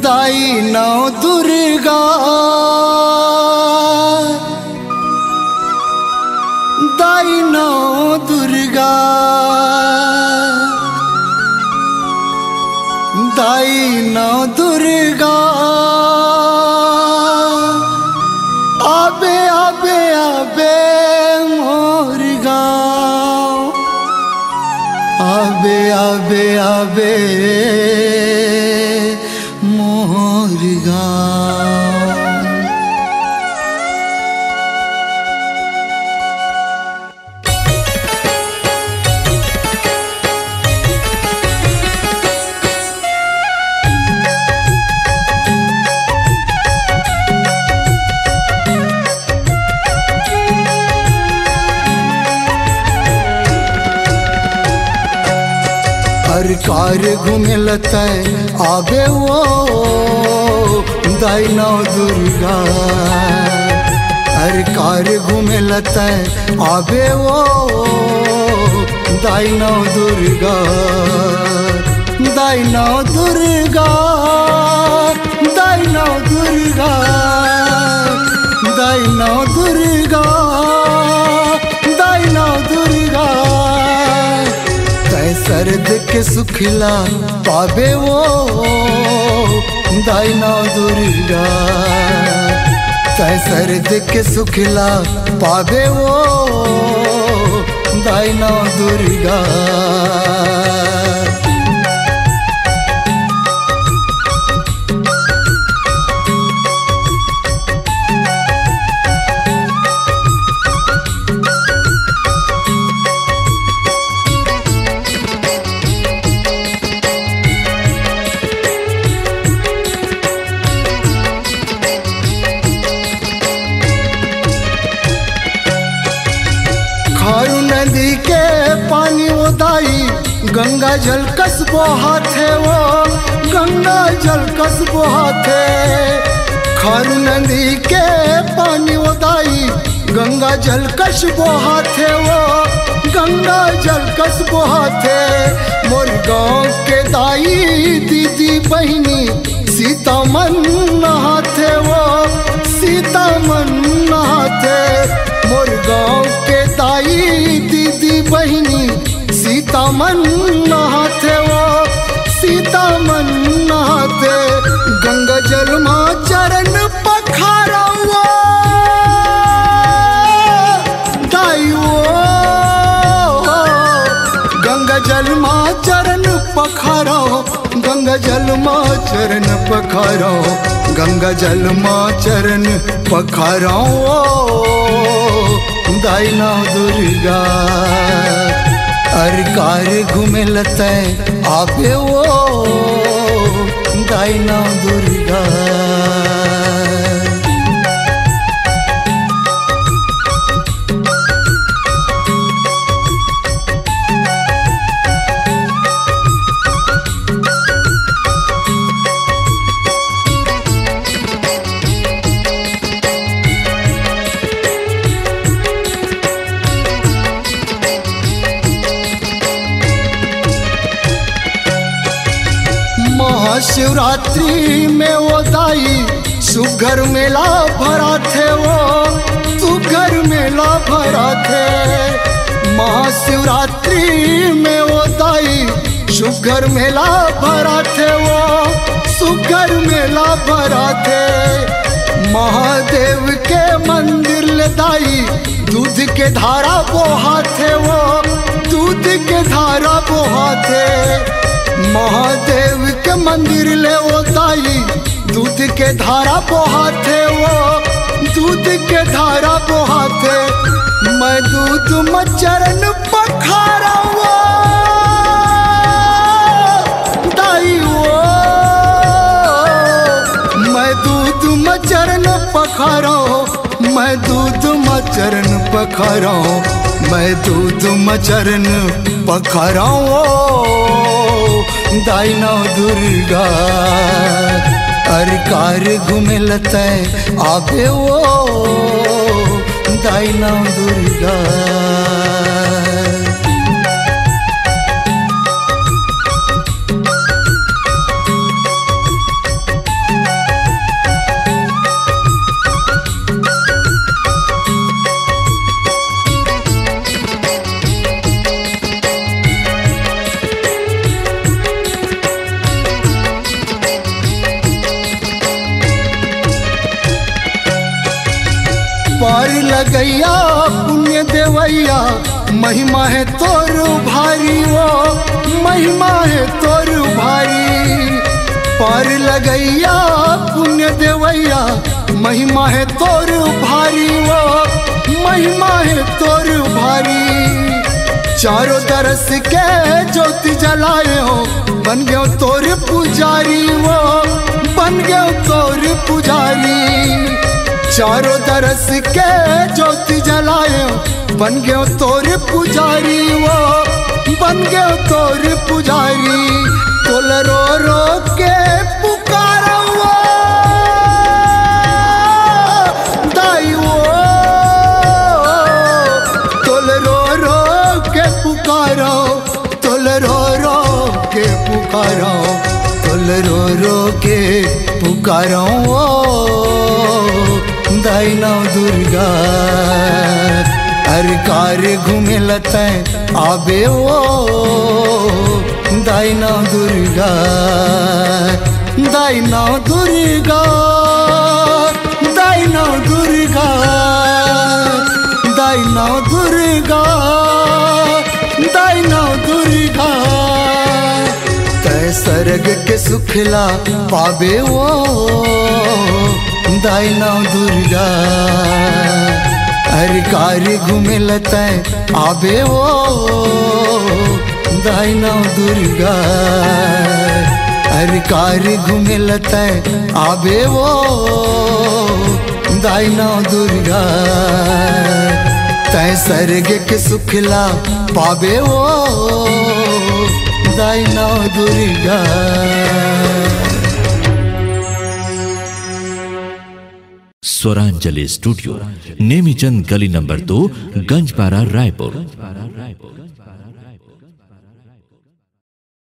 दाई नौ दुर्गा दाई नौ दुर्गा दाई नौ दुर्गा आबे आबे आबे मोर गाँव आबे आबे आबे मोर गाँव। हर कार घूमे लता आबे वो दाई नौ दुर्गा हर कार घूमे लता आबे वो दाई नौ दुर्गा दाई नौ दुर्गा दाई नौ दुर्गा दाई नौ दुर्गा दाई नौ दुर्गा सर्द के सुखला पाबे वो दाई नौ दुर्गा तय सर्द के सुखला पाबे वो दाई नौ दुर्गा। खारू नदी के पानी वो दाई गंगा जल कस बहाते वो गंगा जल कस बहाते खारू नदी के पानी वो दाई गंगा जल कस बहाते वो गंगा जल कस बहाते मोर गाँव के दाई दीदी बहनी सीता मन नहाते वो सीता मन नहाते मोर गाँव के दाई दीदी बहनी सीता मन नहाते वो सीता मन नहाते गंगा जल माँ चरण पखारा वो दाई वो गंगा जल माँ चरण पखारा गंगा जल माँ चरण पखारा गंगा जल माँ चरण पखारा दाई नौ दुर्गा हर कार घूमे लता आबे वो दाई नौ दुर्गा। महाशिवरात्रि में वो दाई सुघर मेला भरा थे वो सुघर मेला भरा थे महाशिवरात्रि में वो दाई सुघर मेला भरा थे वो सुघर मेला भरा थे महादेव के मंदिर ले दाई दूध के धारा बोहाते वो दूध के धारा बोहाते महादेव के मंदिर ले वो दाई दूध के धारा बोहाते वो दूध के धारा बोहाते मैं दूध मचरन पखारा वो दाई वो मैं दूध मचरन पखारा मैं दूध मचरन पखारा मैं दूध मचरन पखारा दाई नौ दुर्गा हर कार घूमे लता आबे वो दाई नौ दुर्गा। पार लगैया पुण्य देवैया महिमा है तोर भारी वो महिमा है तोर भारी। पार लगैया पुण्य देवैया महिमा है तोर भारी वो महिमा है तोर भारी। चारों तरस के ज्योति जलाए हो बन गयो तोर पुजारी वो बन गयो तोर पुजारी। चारों तरस के ज्योति जलाए हो बन गयो तोर पुजारी वो बन गयो तोर पुजारी। तोल रो रो के पुकारो वो दाई वो तोल रो रो के पुकारो तोल रो रो के पुकारो तोल रो रो के पुकारो वो दाई नाव दुर्गा। हर कार्य घूमे लते आबे वो दाई नाव दुर्गा दाई नाव दुर्गा दाई नाव दुर्गा दाई नाव दुर्गा दाई नाव दुर्गा। तय सरग के सुखला पाबे वो दाई नाव दुर्गा। हर कार्य घूमे लते आबे वो दाई नाव दुर्गा। हर कार्य घूमे लते आबे वो दाई नाव दुर्गा। तय सरग के सुखला पाबे वो दाई नाव दुर्गा। स्वरांजलि स्टूडियो, नेमीचंद गली नंबर 2, गंजपारा, रायपुर।